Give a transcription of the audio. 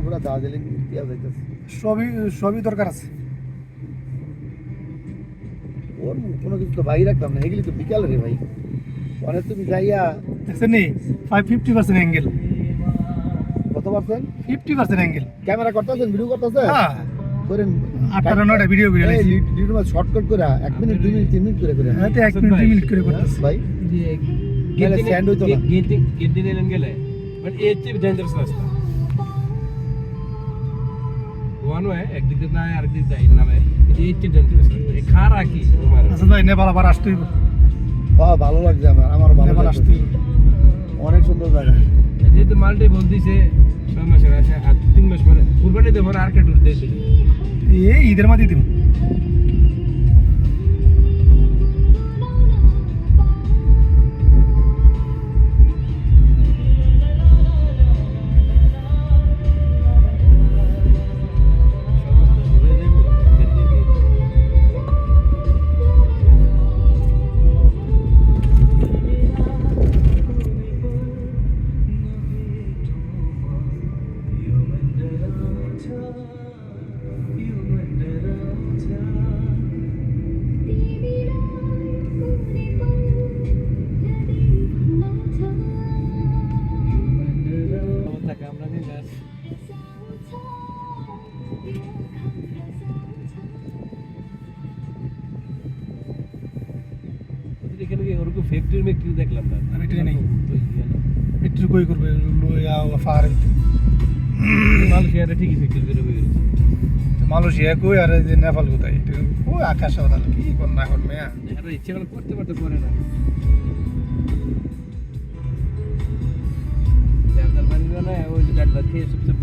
পুরা দার্জিলিং ইতিহাস যাইতেছে। সবই দরকার আছে। ওর কোনো কিছু তো ভাই রাখতাম না, এগুলি তো বিকালে রে ভাই। অনেক তুমি যাইয়া দেখছেন নি 50% অ্যাঙ্গেল, কত পারছেন? 50% অ্যাঙ্গেল। ক্যামেরা করতেছেন, ভিডিও করতেছেন? হ্যাঁ, করেন 8টা 9টা ভিডিও করে লাইছি। ভিডিওর মধ্যে শর্টকাট করে 1 মিনিট 2 মিনিট 3 মিনিট করে করে হ্যাঁ, তো 1 মিনিট 2 মিনিট করে করতেছি। ভাই গেলে স্যান্ড হইতো না। गिद्दी एलन गेलाय पण एचे डेंजरस रास्ता वनो आहे एक दिवस नाही अर्ध दिवस जाईल ना भाई एचे डेंजरस रास्ता खा राखी तुम्हाला আচ্ছা ভাই, নেপাল আবার আসতে হইব। হ্যাঁ, ভালো লাগছে আমারও ভালো নেপাল লাগছে। আসতে হইব। অনেক সুন্দর জায়গা। যেহেতু মালটাই বলতেছে 6 মাসের আসে আর 3 মাস পরে কুরবানি দেব আর কে টুর দিতে এই ঈদের মাঝে দিম। এখানে কি ওরকম ফ্যাক্টরি দেখলাম না ফ্যাক্টরি নেই। একটু কই করবে ফার মালয়েশিয়াতে ঠিকই ফ্যাক্টরি করে বেরিয়েছে মালয়েশিয়া কই আর এই যে নেপাল কোথায়? ওই আকাশে ওটা কি কোন না কোন মেয়া। যারা ইচ্ছে করে করতে পারতে করে না যার বাড়ি না ওই যে ডাক্তার খেয়ে সবচেয়ে